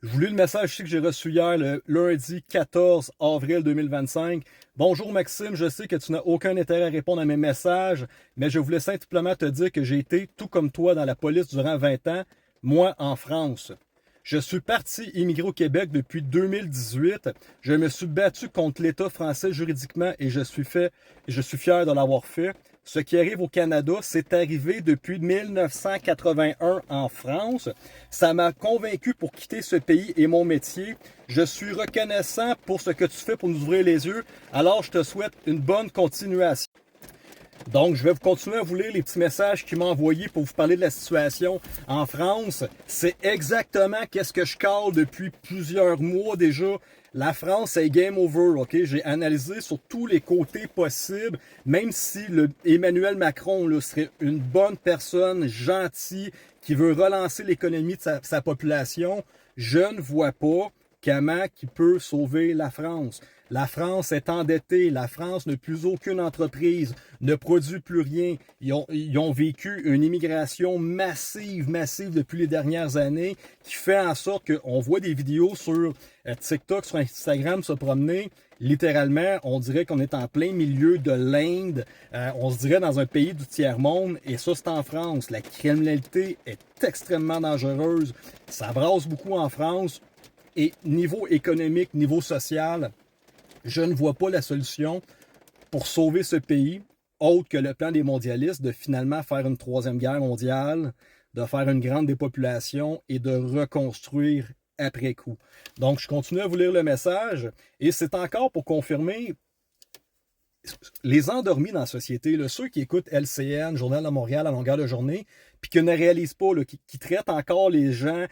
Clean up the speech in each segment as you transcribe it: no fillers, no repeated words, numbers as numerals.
Je vous lis le message ici que j'ai reçu hier, le lundi 14 avril 2025. Bonjour Maxime, je sais que tu n'as aucun intérêt à répondre à mes messages, mais je voulais simplement te dire que j'ai été, tout comme toi, dans la police durant 20 ans, moi en France. Je suis parti immigrer au Québec depuis 2018. Je me suis battu contre l'État français juridiquement et je suis fier de l'avoir fait. Ce qui arrive au Canada, c'est arrivé depuis 1981 en France. Ça m'a convaincu pour quitter ce pays et mon métier. Je suis reconnaissant pour ce que tu fais pour nous ouvrir les yeux. Alors, je te souhaite une bonne continuation. Donc, je vais vous continuer à vous lire les petits messages qu'il m'a envoyés pour vous parler de la situation en France. C'est exactement qu'est-ce que je cale depuis plusieurs mois déjà. La France, c'est game over, ok? J'ai analysé sur tous les côtés possibles, même si Emmanuel Macron là, serait une bonne personne, gentil, qui veut relancer l'économie de sa population, je ne vois pas comment il peut sauver la France. La France est endettée, la France n'a plus aucune entreprise, ne produit plus rien. Ils ont vécu une immigration massive depuis les dernières années qui fait en sorte qu'on voit des vidéos sur TikTok, sur Instagram se promener. Littéralement, on dirait qu'on est en plein milieu de l'Inde. On se dirait dans un pays du tiers-monde. Et ça, c'est en France. La criminalité est extrêmement dangereuse. Ça brasse beaucoup en France. Et niveau économique, niveau social, je ne vois pas la solution pour sauver ce pays, autre que le plan des mondialistes de finalement faire une troisième guerre mondiale, de faire une grande dépopulation et de reconstruire après coup. Donc, je continue à vous lire le message et c'est encore pour confirmer les endormis dans la société, là, ceux qui écoutent LCN, Journal de Montréal à longueur de journée, puis qui ne réalisent pas, là, qui traitent encore les gens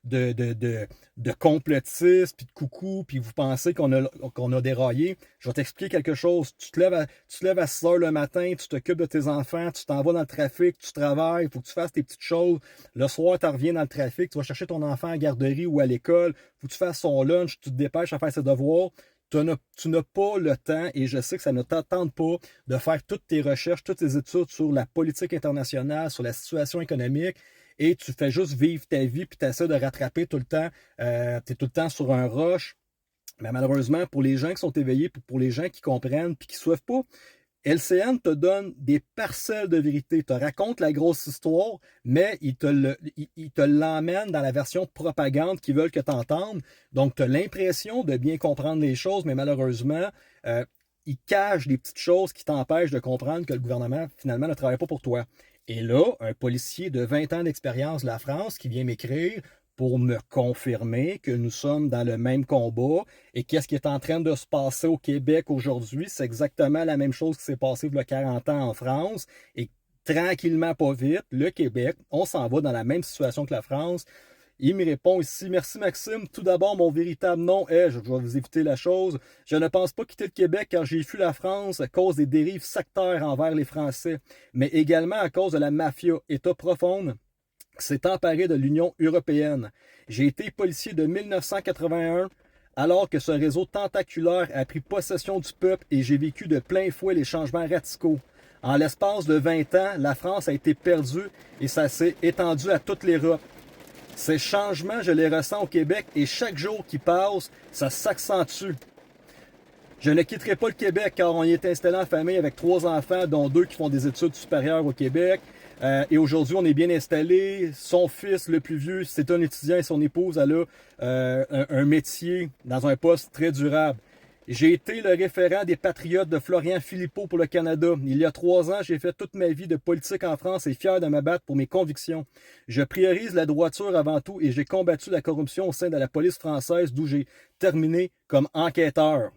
de complotistes, puis de coucou, puis vous pensez qu'on a déraillé. Je vais t'expliquer quelque chose. Tu te lèves à 6 heures le matin, tu t'occupes de tes enfants, tu t'en vas dans le trafic, tu travailles, il faut que tu fasses tes petites choses. Le soir, tu reviens dans le trafic, tu vas chercher ton enfant à la garderie ou à l'école, il faut que tu fasses son lunch, tu te dépêches à faire ses devoirs. Tu n'as pas le temps, et je sais que ça ne t'attende pas, de faire toutes tes recherches, toutes tes études sur la politique internationale, sur la situation économique, et tu fais juste vivre ta vie, puis tu essaies de rattraper tout le temps. Tu es tout le temps sur un rush. Mais malheureusement, pour les gens qui sont éveillés, pour les gens qui comprennent, puis qui ne suivent pas, LCN te donne des parcelles de vérité, te raconte la grosse histoire, mais il te l'emmène dans la version propagande qu'ils veulent que tu entendes. Donc, tu as l'impression de bien comprendre les choses, mais malheureusement, il cache des petites choses qui t'empêchent de comprendre que le gouvernement, finalement, ne travaille pas pour toi. Et là, un policier de 20 ans d'expérience de la France qui vient m'écrire pour me confirmer que nous sommes dans le même combat et qu'est-ce qui est en train de se passer au Québec aujourd'hui, c'est exactement la même chose qui s'est passé il y a 40 ans en France et tranquillement, pas vite, le Québec, on s'en va dans la même situation que la France. Il me répond ici, merci Maxime, tout d'abord mon véritable nom est, je vais vous éviter la chose, je ne pense pas quitter le Québec car j'ai fui la France à cause des dérives sectaires envers les Français, mais également à cause de la mafia, État profonde, s'est emparé de l'Union européenne. J'ai été policier de 1981 alors que ce réseau tentaculaire a pris possession du peuple et j'ai vécu de plein fouet les changements radicaux. En l'espace de 20 ans, la France a été perdue et ça s'est étendu à toute l'Europe. Ces changements, je les ressens au Québec et chaque jour qui passe, ça s'accentue. Je ne quitterai pas le Québec car on y est installé en famille avec 3 enfants, dont 2 qui font des études supérieures au Québec. Et aujourd'hui, on est bien installé. Son fils, le plus vieux, c'est un étudiant et son épouse, elle a un métier dans un poste très durable. J'ai été le référent des Patriotes de Florian Philippot pour le Canada. Il y a 3 ans, j'ai fait toute ma vie de politique en France et fier de me battre pour mes convictions. Je priorise la droiture avant tout et j'ai combattu la corruption au sein de la police française d'où j'ai terminé comme enquêteur.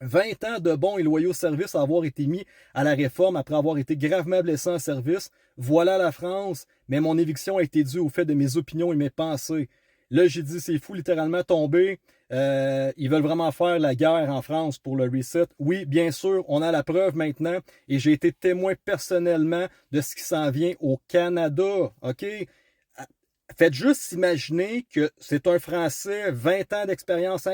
20 ans de bons et loyaux services à avoir été mis à la réforme après avoir été gravement blessé en service. Voilà la France, mais mon éviction a été due au fait de mes opinions et mes pensées. Là, j'ai dit, c'est fou, littéralement tombé. Ils veulent vraiment faire la guerre en France pour le reset. Oui, bien sûr, on a la preuve maintenant et j'ai été témoin personnellement de ce qui s'en vient au Canada. OK? Faites juste imaginer que c'est un Français, 20 ans d'expérience,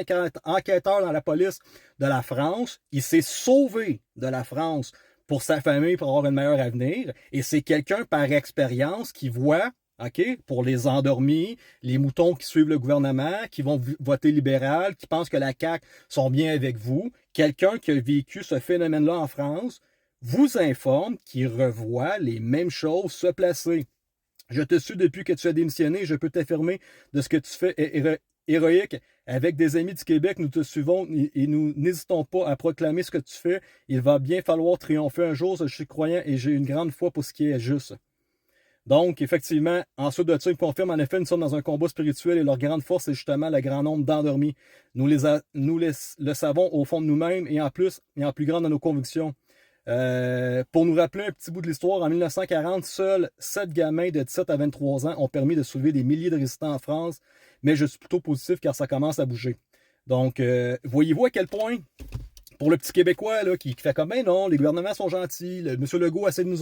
enquêteur dans la police de la France. Il s'est sauvé de la France pour sa famille, pour avoir un meilleur avenir. Et c'est quelqu'un par expérience qui voit OK? Pour les endormis, les moutons qui suivent le gouvernement, qui vont voter libéral, qui pensent que la CAQ sont bien avec vous. Quelqu'un qui a vécu ce phénomène-là en France vous informe qu'il revoit les mêmes choses se placer. Je te suis depuis que tu as démissionné, je peux t'affirmer de ce que tu fais est héroïque. Avec des amis du Québec, nous te suivons et nous n'hésitons pas à proclamer ce que tu fais. Il va bien falloir triompher un jour, je suis croyant et j'ai une grande foi pour ce qui est juste. Donc, effectivement, ensuite de ça, ils confirment, en effet, nous sommes dans un combat spirituel et leur grande force, c'est justement le grand nombre d'endormis. Nous le savons au fond de nous-mêmes et en plus grand dans nos convictions. Pour nous rappeler un petit bout de l'histoire, en 1940, seuls 7 gamins de 17 à 23 ans ont permis de soulever des milliers de résistants en France, mais je suis plutôt positif car ça commence à bouger. Donc, voyez-vous à quel point, pour le petit Québécois là, qui fait comme, ben non, les gouvernements sont gentils, M. Legault essaie de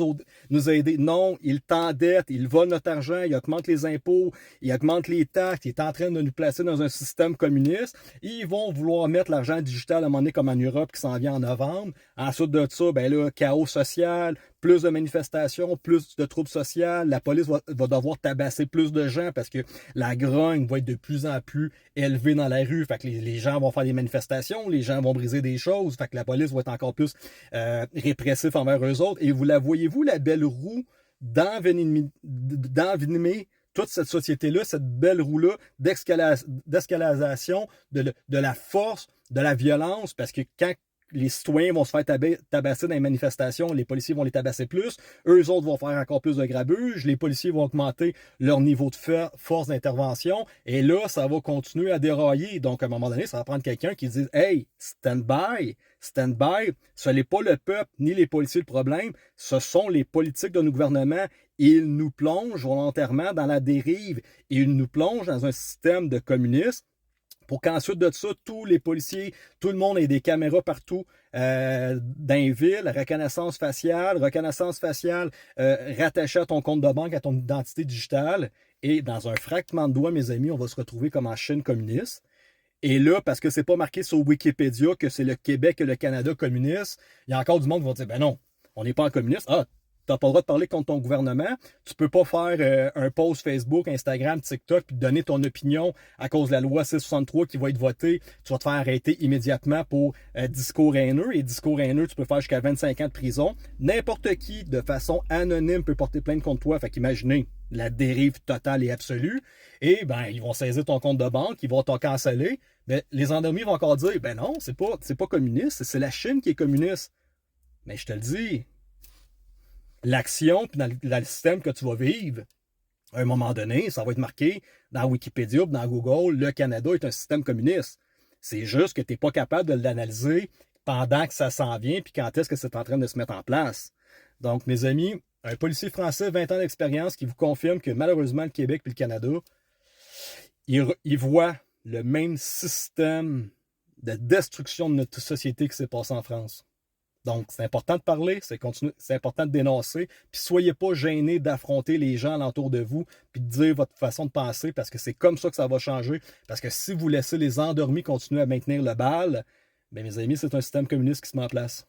nous aider. Non, il t'endette, il vole notre argent, il augmente les impôts, il augmente les taxes, il est en train de nous placer dans un système communiste. Ils vont vouloir mettre l'argent digital à un moment donné comme en Europe qui s'en vient en novembre. Ensuite de ça, ben là, chaos social, plus de manifestations, plus de troubles sociaux, la police va devoir tabasser plus de gens parce que la grogne va être de plus en plus élevée dans la rue. Fait que les gens vont faire des manifestations, les gens vont briser des choses, fait que la police va être encore plus répressive envers eux autres. Et vous la voyez-vous, la belle roue d'envenimer toute cette société-là, cette belle roue-là d'escalation de la force, de la violence, parce que quand les citoyens vont se faire tabasser dans les manifestations, les policiers vont les tabasser plus, eux autres vont faire encore plus de grabuge, les policiers vont augmenter leur niveau de force d'intervention, et là, ça va continuer à dérailler. Donc, à un moment donné, ça va prendre quelqu'un qui dit « Hey, stand by, ce n'est pas le peuple ni les policiers le problème, ce sont les politiques de nos gouvernements. Ils nous plongent volontairement dans la dérive, ils nous plongent dans un système de communisme, pour qu'ensuite de ça, tous les policiers, tout le monde ait des caméras partout dans les villes, reconnaissance faciale rattachée à ton compte de banque, à ton identité digitale. Et dans un fractement de doigts, mes amis, on va se retrouver comme en Chine communiste. Et là, parce que c'est pas marqué sur Wikipédia que c'est le Québec et le Canada communiste, il y a encore du monde qui va dire, ben non, on n'est pas en communiste. Ah, t'as pas le droit de parler contre ton gouvernement. Tu peux pas faire un post Facebook, Instagram, TikTok, puis donner ton opinion à cause de la loi 663 qui va être votée. Tu vas te faire arrêter immédiatement pour discours haineux. Et discours haineux, tu peux faire jusqu'à 25 ans de prison. N'importe qui, de façon anonyme, peut porter plainte contre toi. Fait qu'imaginez la dérive totale et absolue. Et ben, ils vont saisir ton compte de banque, ils vont t'en canceller. Ben, les endormis vont encore dire, ben non, c'est pas communiste, c'est la Chine qui est communiste. Mais je te le dis, l'action, puis dans le système que tu vas vivre, à un moment donné, ça va être marqué dans Wikipédia ou dans Google, le Canada est un système communiste. C'est juste que tu n'es pas capable de l'analyser pendant que ça s'en vient, puis quand est-ce que c'est en train de se mettre en place. Donc, mes amis, un policier français, 20 ans d'expérience, qui vous confirme que malheureusement, le Québec et le Canada, ils voient le même système de destruction de notre société qui s'est passé en France. Donc, c'est important de parler, c'est important de dénoncer, puis soyez pas gênés d'affronter les gens alentour de vous, puis de dire votre façon de penser, parce que c'est comme ça que ça va changer. Parce que si vous laissez les endormis continuer à maintenir le bal, bien, mes amis, c'est un système communiste qui se met en place.